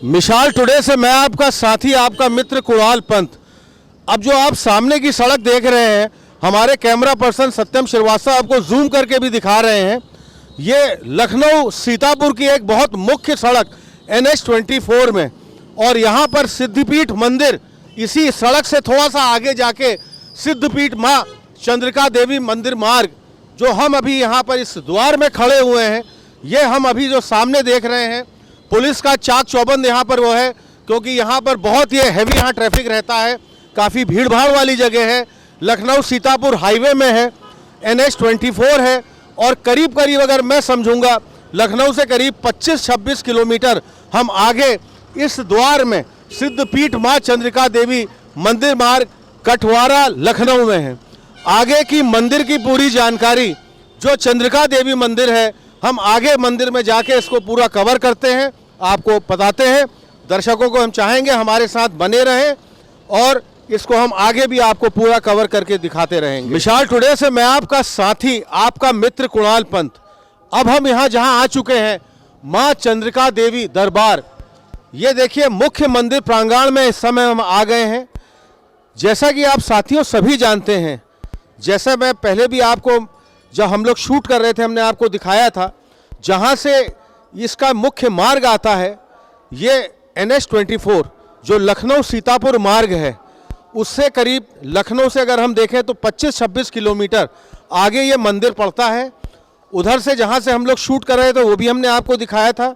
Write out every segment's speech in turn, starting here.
मिसाल टुडे से मैं आपका साथी, आपका मित्र कुणाल पंत। अब जो आप सामने की सड़क देख रहे हैं, हमारे कैमरा पर्सन सत्यम श्रीवास्तव आपको जूम करके भी दिखा रहे हैं। ये लखनऊ सीतापुर की एक बहुत मुख्य सड़क NH-24 में, और यहाँ पर सिद्धपीठ मंदिर, इसी सड़क से थोड़ा सा आगे जाके सिद्धपीठ माँ चंद्रिका देवी मंदिर मार्ग, जो हम अभी यहाँ पर इस द्वार में खड़े हुए हैं, ये हम अभी जो सामने देख रहे हैं, पुलिस का चाक चौबंद यहाँ पर वो है, क्योंकि यहाँ पर बहुत ये हैवी यहाँ ट्रैफिक रहता है, काफ़ी भीड़ भाड़ वाली जगह है। लखनऊ सीतापुर हाईवे में है, NH-24 है, और करीब करीब अगर मैं समझूंगा लखनऊ से करीब 25-26 किलोमीटर हम आगे इस द्वार में सिद्धपीठ माँ चंद्रिका देवी मंदिर मार्ग कठवारा लखनऊ में है। आगे की मंदिर की पूरी जानकारी, जो चंद्रिका देवी मंदिर है, हम आगे मंदिर में जाके इसको पूरा कवर करते हैं, आपको बताते हैं। दर्शकों को हम चाहेंगे हमारे साथ बने रहें और इसको हम आगे भी आपको पूरा कवर करके दिखाते रहेंगे। मिसाल टुडे से मैं आपका साथी, आपका मित्र कुणाल पंत। अब हम यहाँ जहाँ आ चुके हैं, माँ चंद्रिका देवी दरबार, ये देखिए मुख्य मंदिर प्रांगण में इस समय हम आ गए हैं। जैसा कि आप साथियों सभी जानते हैं, जैसा मैं पहले भी आपको, जब हम लोग शूट कर रहे थे, हमने आपको दिखाया था, जहाँ से इसका मुख्य मार्ग आता है, ये NH-24 जो लखनऊ सीतापुर मार्ग है, उससे करीब लखनऊ से अगर हम देखें तो 25-26 किलोमीटर आगे ये मंदिर पड़ता है। उधर से जहाँ से हम लोग शूट कर रहे थे वो भी हमने आपको दिखाया था।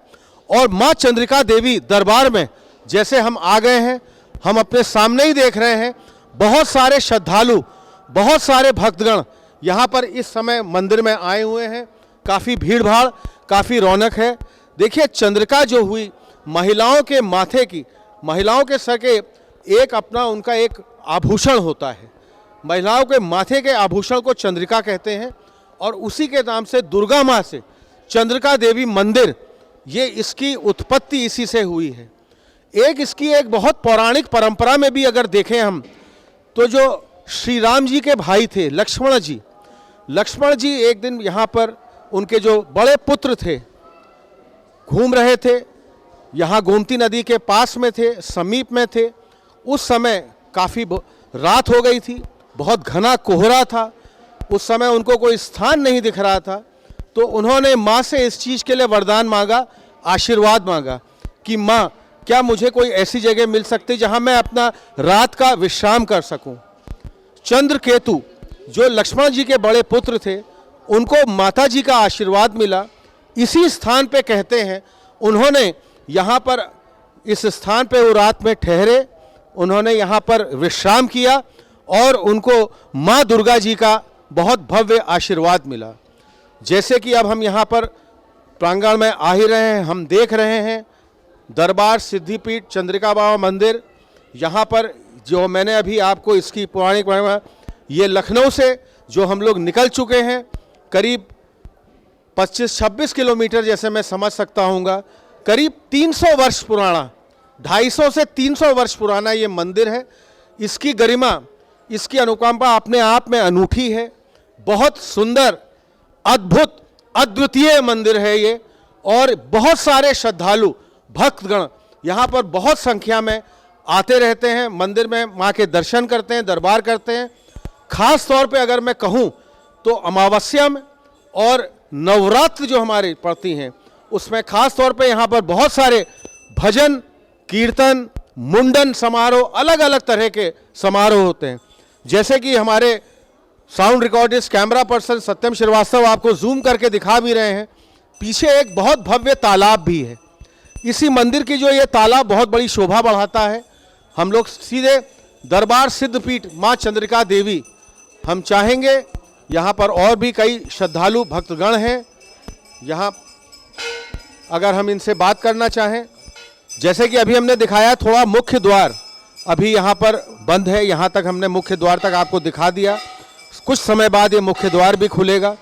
और माँ चंद्रिका देवी दरबार में जैसे हम आ गए हैं, हम अपने सामने ही देख रहे हैं, बहुत सारे श्रद्धालु, बहुत सारे भक्तगण यहाँ पर इस समय मंदिर में आए हुए हैं। काफ़ी भीड़ भाड़, काफ़ी रौनक है। देखिए चंद्रिका जो हुई, महिलाओं के माथे की, महिलाओं के सर के एक अपना उनका एक आभूषण होता है। महिलाओं के माथे के आभूषण को चंद्रिका कहते हैं, और उसी के नाम से दुर्गा माँ से चंद्रिका देवी मंदिर, ये इसकी उत्पत्ति इसी से हुई है। एक इसकी एक बहुत पौराणिक परंपरा में भी अगर देखें हम, तो जो श्री राम जी के भाई थे लक्ष्मण जी एक दिन यहाँ पर उनके जो बड़े पुत्र थे, घूम रहे थे, यहाँ गोमती नदी के पास में थे, समीप में थे। उस समय काफ़ी रात हो गई थी, बहुत घना कोहरा था, उस समय उनको कोई स्थान नहीं दिख रहा था। तो उन्होंने माँ से इस चीज़ के लिए वरदान मांगा, आशीर्वाद मांगा कि माँ, क्या मुझे कोई ऐसी जगह मिल सकती जहाँ मैं अपना रात का विश्राम कर सकूँ। चंद्रकेतु जो लक्ष्मण जी के बड़े पुत्र थे, उनको माता जी का आशीर्वाद मिला। इसी स्थान पे कहते हैं उन्होंने यहाँ पर, इस स्थान पे वो रात में ठहरे, उन्होंने यहाँ पर विश्राम किया और उनको माँ दुर्गा जी का बहुत भव्य आशीर्वाद मिला। जैसे कि अब हम यहाँ पर प्रांगण में आ ही रहे हैं, हम देख रहे हैं दरबार सिद्धिपीठ चंद्रिका बाबा मंदिर। यहाँ पर जो मैंने अभी आपको इसकी पौराणिक, ये लखनऊ से जो हम लोग निकल चुके हैं, करीब 25-26 किलोमीटर जैसे मैं समझ सकता हूँगा, करीब 300 वर्ष पुराना, 250 से 300 वर्ष पुराना ये मंदिर है। इसकी गरिमा, इसकी अनुकंपा अपने आप में अनूठी है। बहुत सुंदर, अद्भुत, अद्वितीय मंदिर है ये, और बहुत सारे श्रद्धालु भक्तगण यहाँ पर बहुत संख्या में आते रहते हैं, मंदिर में माँ के दर्शन करते हैं, दरबार करते हैं। खास तौर पे अगर मैं कहूँ तो अमावस्या में और नवरात्र जो हमारी पड़ती हैं, उसमें खास तौर पे यहाँ पर बहुत सारे भजन, कीर्तन, मुंडन समारोह, अलग अलग तरह के समारोह होते हैं। जैसे कि हमारे साउंड रिकॉर्डिस्ट कैमरा पर्सन सत्यम श्रीवास्तव आपको जूम करके दिखा भी रहे हैं, पीछे एक बहुत भव्य तालाब भी है। इसी मंदिर की जो ये तालाब बहुत बड़ी शोभा बढ़ाता है। हम लोग सीधे दरबार सिद्धपीठ माँ चंद्रिका देवी, हम चाहेंगे यहाँ पर और भी कई श्रद्धालु भक्तगण हैं। यहाँ अगर हम इनसे बात करना चाहें, जैसे कि अभी हमने दिखाया, थोड़ा मुख्य द्वार अभी यहाँ पर बंद है, यहाँ तक हमने मुख्य द्वार तक आपको दिखा दिया। कुछ समय बाद ये मुख्य द्वार भी खुलेगा।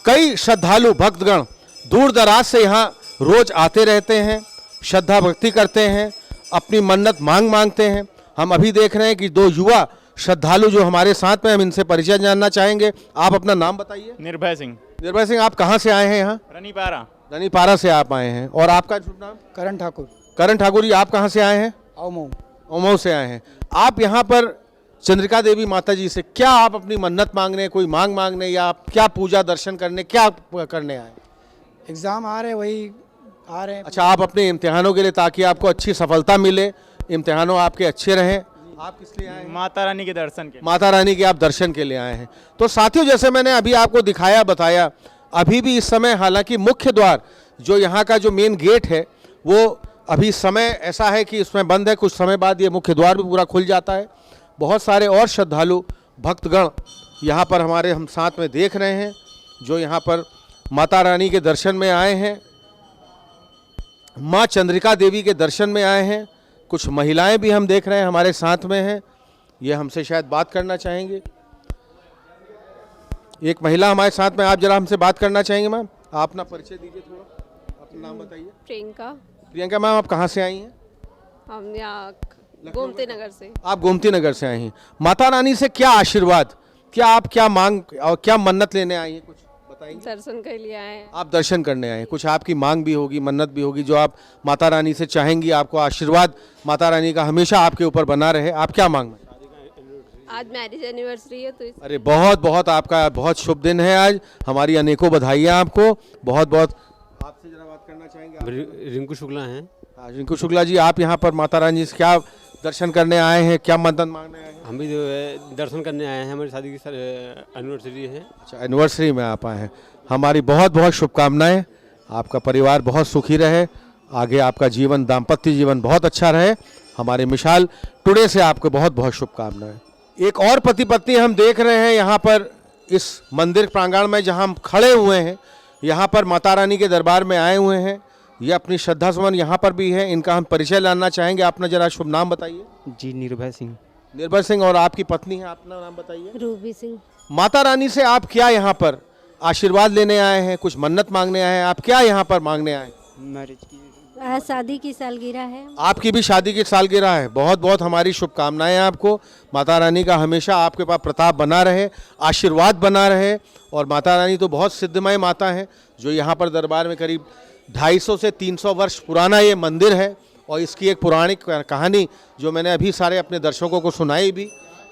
कई श्रद्धालु भक्तगण दूर दराज से यहाँ रोज आते रहते हैं, श्रद्धा भक्ति करते हैं, अपनी मन्नत मांगते हैं। हम अभी देख रहे हैं कि 2 युवा श्रद्धालु जो हमारे साथ में, हम इनसे परिचय जानना चाहेंगे। आप अपना नाम बताइए। निर्भय सिंह। निर्भय सिंह, आप कहाँ से आए हैं यहाँ? रनीपारा। धनीपारा से आप आए हैं। और आपका शुभ नाम? करण ठाकुर। करण ठाकुर जी, आप कहाँ से आए हैं? आओ उमऊ से आए हैं। आप यहाँ पर चंद्रिका देवी माता जी से क्या आप अपनी मन्नत मांगने, कोई मांगने, या आप क्या पूजा दर्शन करने, क्या करने आए? एग्ज़ाम आ रहे वही आ रहे हैं। अच्छा, आप अपने इम्तिहानों के लिए, ताकि आपको अच्छी सफलता मिले, इम्तिहानों आपके अच्छे रहें, आप किस लिए आए हैं? माता रानी के दर्शन के। माता रानी के आप दर्शन के लिए आए हैं। तो साथियों, जैसे मैंने अभी आपको दिखाया बताया, अभी भी इस समय हालांकि मुख्य द्वार जो यहाँ का जो मेन गेट है वो अभी समय ऐसा है कि इसमें बंद है। कुछ समय बाद ये मुख्य द्वार भी पूरा खुल जाता है। बहुत सारे और श्रद्धालु भक्तगण यहाँ पर हमारे हम साथ में देख रहे हैं, जो यहाँ पर माता रानी के दर्शन में आए हैं, माँ चंद्रिका देवी के दर्शन में आए हैं। कुछ महिलाएं भी हम देख रहे हैं हमारे साथ में हैं, ये हमसे शायद बात करना चाहेंगे। एक महिला हमारे साथ में, आप जरा हमसे बात करना चाहेंगे मैम? आप अपना परिचय दीजिए, थोड़ा अपना नाम बताइए। प्रियंका। प्रियंका मैम, आप कहाँ से आई हैं? हम यहाँ गोमती नगर से। आप गोमती नगर से आई हैं। माता रानी से क्या आशीर्वाद, क्या आप क्या मांग और क्या मन्नत लेने आई हैं, कुछ बताएंगे? दर्शन के लिए आए हैं। आप दर्शन करने आए हैं, कुछ आपकी मांग भी होगी, मन्नत भी होगी, जो आप माता रानी से चाहेंगी, आपको आशीर्वाद माता रानी का हमेशा आपके ऊपर बना रहे। आप क्या मांगना? आज मैरिज एनिवर्सरी है तो अरे बहुत बहुत आपका बहुत शुभ दिन है आज, हमारी अनेकों बधाइयाँ आपको। बहुत बहुत आपसे जरा बात करना चाहेंगे? रिंकू शुक्ला हैं। हाँ, रिंकू शुक्ला जी, आप यहाँ पर माता रानी से क्या दर्शन करने आए हैं, क्या मन्नत मांगने आए हैं? हम भी जो है दर्शन करने आए हैं, हमारी शादी की एनिवर्सरी है। अच्छा, एनिवर्सरी में आप आए हैं। हमारी बहुत बहुत शुभकामनाएं, आपका परिवार बहुत सुखी रहे, आगे आपका जीवन, दाम्पत्य जीवन बहुत अच्छा रहे। हमारे मिसाल टुडे से आपको बहुत बहुत शुभकामनाएं। एक और पति पत्नी हम देख रहे हैं यहाँ पर इस मंदिर प्रांगण में, जहाँ हम खड़े हुए हैं, यहाँ पर माता रानी के दरबार में आए हुए हैं। ये अपनी श्रद्धा सुमन यहाँ पर भी है, इनका हम परिचय लाना चाहेंगे। अपना जरा शुभ नाम बताइए। जी, निर्भय सिंह। निर्भय सिंह। और आपकी पत्नी है, अपना नाम बताइए। रूबी सिंह। माता रानी से आप क्या यहाँ पर आशीर्वाद लेने आए हैं, कुछ मन्नत मांगने आए हैं? आप क्या यहाँ पर मांगने आए? मैरिज की आज शादी की सालगिरह है। आपकी भी शादी की सालगिरह है। बहुत बहुत हमारी शुभकामनाएं आपको। माता रानी का हमेशा आपके पास प्रताप बना रहे, आशीर्वाद बना रहे। और माता रानी तो बहुत सिद्धमय माता है, जो यहाँ पर दरबार में करीब 250 से 300 वर्ष पुराना ये मंदिर है। और इसकी एक पौराणिक कहानी जो मैंने अभी सारे अपने दर्शकों को सुनाई भी,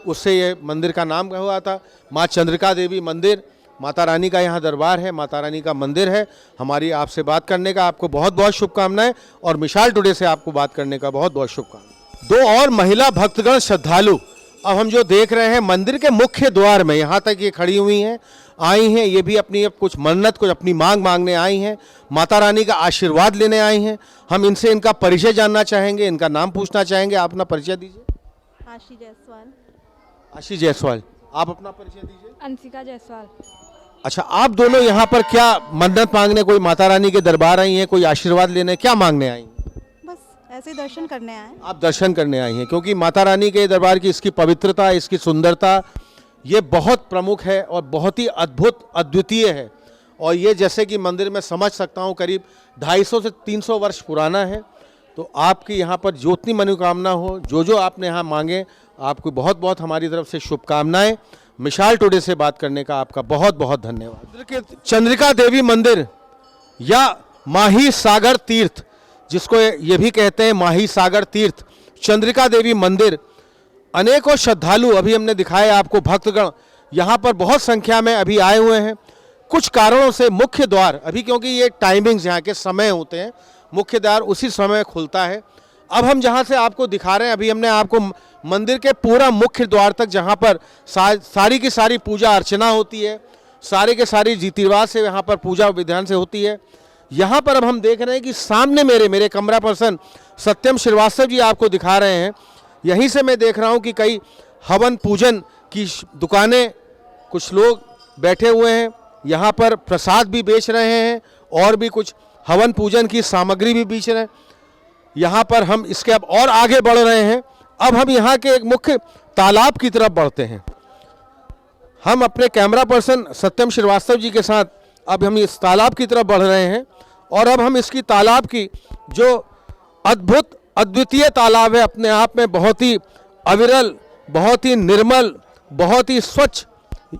उससे ये मंदिर का नाम हुआ था माँ चंद्रिका देवी मंदिर। माता रानी का यहाँ दरबार है, माता रानी का मंदिर है। हमारी आपसे बात करने का आपको बहुत बहुत शुभकामनाएं, और मिसाल टुडे से आपको बात करने का बहुत बहुत शुभकामनाएं। दो और महिला भक्तगण श्रद्धालु अब हम जो देख रहे हैं मंदिर के मुख्य द्वार में, यहाँ तक ये खड़ी हुई हैं, आई हैं। ये भी अपनी कुछ मन्नत, कुछ अपनी मांग मांगने आई हैं, माता रानी का आशीर्वाद लेने आई हैं। हम इनसे इनका परिचय जानना चाहेंगे, इनका नाम पूछना चाहेंगे। आप अपना परिचय दीजिए। आशी जायसवाल। आशी जायसवाल। आप अपना परिचय दीजिए। अंशिका जायसवाल। अच्छा, आप दोनों यहाँ पर क्या मन्नत मांगने, कोई माता रानी के दरबार आई हैं, कोई आशीर्वाद लेने, क्या मांगने आई हैं? बस ऐसे दर्शन करने आए। आप दर्शन करने आई हैं, क्योंकि माता रानी के दरबार की इसकी पवित्रता, इसकी सुंदरता ये बहुत प्रमुख है और बहुत ही अद्भुत, अद्वितीय है। और ये जैसे कि मंदिर में समझ सकता हूँ करीब 250 से 300 वर्ष पुराना है। तो आपकी यहाँ पर जितनी मनोकामना हो, जो आपने यहाँ मांगे, आपको बहुत बहुत हमारी तरफ से शुभकामनाएं। मिसाल टुडे से बात करने का आपका बहुत बहुत धन्यवाद। चंद्रिका देवी मंदिर या माही सागर तीर्थ, जिसको ये भी कहते हैं माही सागर तीर्थ, चंद्रिका देवी मंदिर, अनेकों श्रद्धालु अभी हमने दिखाया आपको, भक्तगण यहाँ पर बहुत संख्या में अभी आए हुए हैं। कुछ कारणों से मुख्य द्वार अभी, क्योंकि ये टाइमिंग्स यहाँ के समय होते हैं, मुख्य द्वार उसी समय खुलता है। अब हम जहाँ से आपको दिखा रहे हैं, अभी हमने आपको मंदिर के पूरा मुख्य द्वार तक, जहाँ पर सारी की सारी पूजा अर्चना होती है, सारे के सारी रीति रिवाज से यहाँ पर पूजा विधान से होती है। यहाँ पर अब हम देख रहे हैं कि सामने मेरे कैमरा पर्सन सत्यम श्रीवास्तव जी आपको दिखा रहे हैं। यहीं से मैं देख रहा हूँ कि कई हवन पूजन की दुकानें, कुछ लोग बैठे हुए हैं, यहाँ पर प्रसाद भी बेच रहे हैं और भी कुछ हवन पूजन की सामग्री भी बेच रहे हैं। यहाँ पर हम इसके अब और आगे बढ़ रहे हैं। अब हम यहाँ के एक मुख्य तालाब की तरफ बढ़ते हैं। हम अपने कैमरा पर्सन सत्यम श्रीवास्तव जी के साथ अब हम इस तालाब की तरफ बढ़ रहे हैं। और अब हम इसकी तालाब की जो अद्भुत, अद्वितीय तालाब है, अपने आप में बहुत ही अविरल, बहुत ही निर्मल, बहुत ही स्वच्छ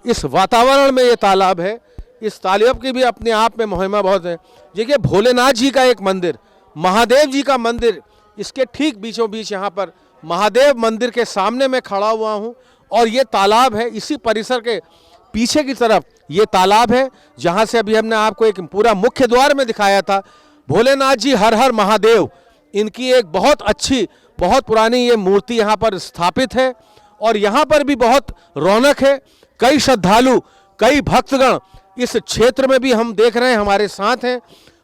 इस वातावरण में ये तालाब है, इस तालिब की भी अपने आप में महिमा बहुत है। देखिए भोलेनाथ जी का एक मंदिर, महादेव जी का मंदिर, इसके ठीक बीचों बीच यहाँ पर महादेव मंदिर के सामने मैं खड़ा हुआ हूँ और ये तालाब है। इसी परिसर के पीछे की तरफ ये तालाब है जहाँ से अभी हमने आपको एक पूरा मुख्य द्वार में दिखाया था। भोलेनाथ जी हर हर महादेव, इनकी एक बहुत अच्छी बहुत पुरानी ये मूर्ति यहाँ पर स्थापित है और यहाँ पर भी बहुत रौनक है। कई श्रद्धालु, कई भक्तगण इस क्षेत्र में भी हम देख रहे हैं हमारे साथ हैं।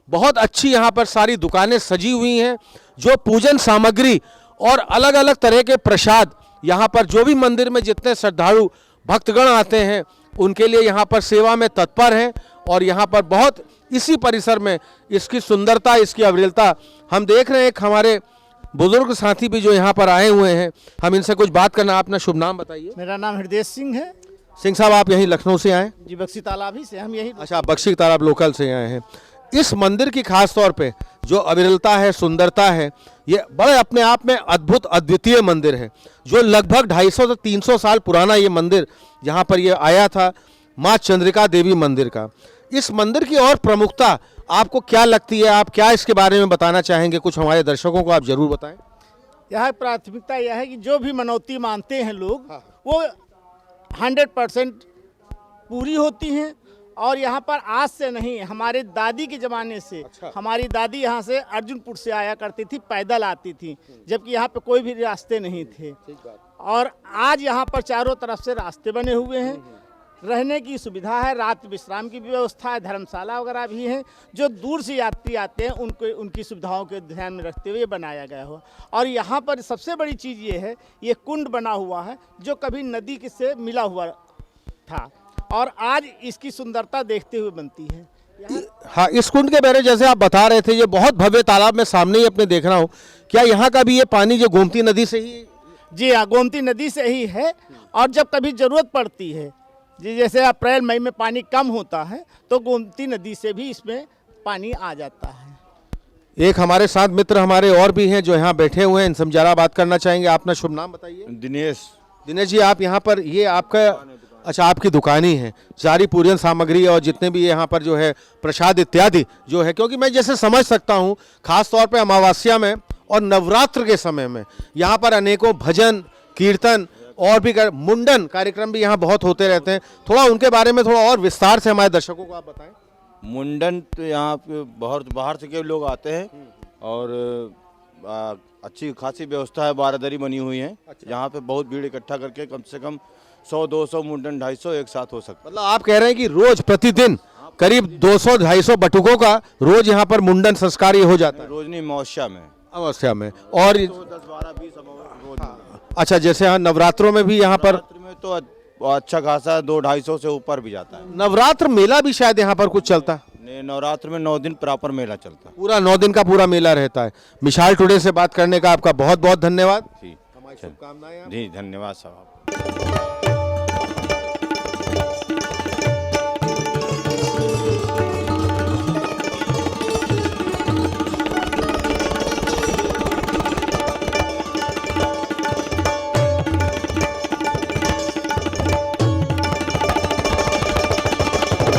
बहुत अच्छी यहाँ पर सारी दुकानें सजी हुई हैं। जो पूजन सामग्री और अलग अलग तरह के प्रसाद यहाँ पर जो भी मंदिर में जितने श्रद्धालु भक्तगण आते हैं उनके लिए यहाँ पर सेवा में तत्पर हैं। और यहाँ पर बहुत इसी परिसर में इसकी सुंदरता, इसकी अविरलता हम देख रहे हैं। एक हमारे बुजुर्ग साथी भी जो यहाँ पर आए हुए हैं, हम इनसे कुछ बात करना। अपना शुभ नाम बताइए। मेरा नाम हृदय सिंह है सिंह साहब, आप यहीं लखनऊ से आए? जी, बक्सी तालाब ही से हम यही। अच्छा, आप बक्सी तालाब लोकल से आए हैं। इस मंदिर की खास तौर पे जो अविरलता है, सुंदरता है, ये बड़े अपने आप में अद्भुत अद्वितीय मंदिर है जो लगभग 250 से 300 साल पुराना ये मंदिर यहाँ पर ये आया था, माँ चंद्रिका देवी मंदिर का। इस मंदिर की और प्रमुखता आपको क्या लगती है? आप क्या इसके बारे में बताना चाहेंगे? कुछ हमारे दर्शकों को आप जरूर बताएं। यहाँ प्राथमिकता यह है कि जो भी मनौती मानते हैं लोग, वो 100% पूरी होती हैं। और यहाँ पर आज से नहीं, हमारे दादी के ज़माने से। अच्छा। हमारी दादी यहाँ से अर्जुनपुर से आया करती थी, पैदल आती थी, जबकि यहाँ पे कोई भी रास्ते नहीं थे। और आज यहाँ पर चारों तरफ से रास्ते बने हुए हैं, रहने की सुविधा है, रात विश्राम की व्यवस्था है, धर्मशाला वगैरह भी है। जो दूर से यात्री आते हैं उनको उनकी सुविधाओं के ध्यान में रखते हुए बनाया गया हो। और यहाँ पर सबसे बड़ी चीज़ ये है, ये कुंड बना हुआ है जो कभी नदी से मिला हुआ था और आज इसकी सुंदरता देखते हुए बनती है। हाँ, इस कुंड के बारे में जैसे आप बता रहे थे, ये बहुत भव्य तालाब में सामने ही अपने देख रहा हूँ। क्या यहाँ का भी ये पानी जो गोमती नदी से ही? जी हाँ, गोमती नदी से ही है। और जब कभी ज़रूरत पड़ती है, जी जैसे अप्रैल मई में पानी कम होता है, तो गोमती नदी से भी इसमें पानी आ जाता है। एक हमारे साथ मित्र हमारे और भी हैं जो यहाँ बैठे हुए हैं, इनसे हम जरा बात करना चाहेंगे। अपना शुभ नाम बताइए। दिनेश। दिनेश जी, आप यहाँ पर, ये आपका, अच्छा, आपकी दुकान ही है, सारी पूजन सामग्री और जितने भी यहाँ पर जो है प्रसाद इत्यादि जो है, क्योंकि मैं जैसे समझ सकता हूँ खास तौर पे अमावस्या में और नवरात्र के समय में यहाँ पर अनेकों भजन कीर्तन और भी मुंडन कार्यक्रम भी यहाँ बहुत होते रहते हैं। थोड़ा उनके बारे में थोड़ा और विस्तार से हमारे दर्शकों को आप बताएं। मुंडन तो यहाँ पे बहुत बाहर से के लोग आते हैं और अच्छी खासी व्यवस्था है, बारादरी बनी हुई है। यहाँ पे बहुत भीड़ इकट्ठा करके कम से कम 100-200 मुंडन 250 एक साथ हो सकता है। मतलब आप कह रहे हैं कि रोज प्रतिदिन करीब 200-250 बटुकों का रोज यहाँ पर मुंडन संस्कार ये हो जाता है? रोज नहीं, अमावस्या में। अमावस्या में और 10-12-20 रोज। अच्छा, जैसे हाँ नवरात्रों में भी यहाँ पर में तो अच्छा खासा 200-250 से ऊपर भी जाता है। नवरात्र मेला भी शायद यहाँ पर कुछ चलता है? नवरात्र में 9 दिन प्रॉपर मेला चलता है, पूरा 9 दिन का पूरा मेला रहता है। मिसाल टुडे से बात करने का आपका बहुत बहुत धन्यवाद। जी, धन्यवाद साहब।